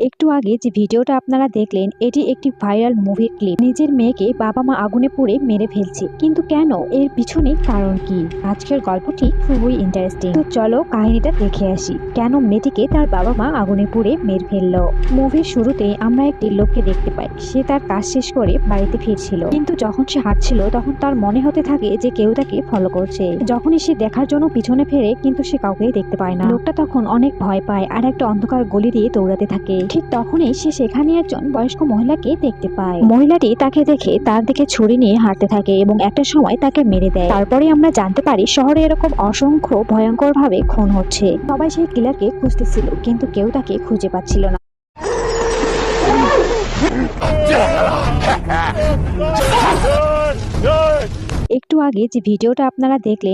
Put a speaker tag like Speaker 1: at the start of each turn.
Speaker 1: একটু আগে যে ভিডিওটা আপনারা দেখলেন এটি একটি ভাইরাল মুভির ক্লিপ। নিজের মেয়েকে বাবা মা আগুনে পুড়ে মেরে ফেলছে, কিন্তু কেন, এর পিছনে কারণ কি? আজকের গল্পটি খুবই ইন্টারেস্টিং। তো চলো কাহিনীটা দেখে আসি, কেন মেয়েটিকে তার বাবা মা আগুনে পুড়ে মেরে ফেললো। মুভির শুরুতে আমরা একটি লোককে দেখতে পাই। সে তার কাজ শেষ করে বাড়িতে ফিরছিল, কিন্তু যখন সে হাঁটছিল তখন তার মনে হতে থাকে যে কেউ তাকে ফলো করছে। যখনই সে দেখার জন্য পিছনে ফেরে কিন্তু সে কাউকেই দেখতে পায় না। লোকটা তখন অনেক ভয় পায় আর একটা অন্ধকার গলি দিয়ে দৌড়াতে থাকে। ঠিক তখনই সে সেখানে একজন বয়স্ক মহিলাকে দেখতে পায়। মহিলাটি তাকে দেখে তার দিকে ছুরি নিয়ে হাঁটতে থাকে এবং একটা সময় তাকে মেরে দেয়। তারপরে আমরা জানতে পারি শহরে এরকম অসংখ্য ভয়ঙ্কর ভাবে খুন হচ্ছে। সবাই সেই কিলারকে খুঁজতেছিল, কিন্তু কেউ তাকে খুঁজে পাচ্ছিল না। একটু আগে যে ভিডিওটা আপনারা দেখলেন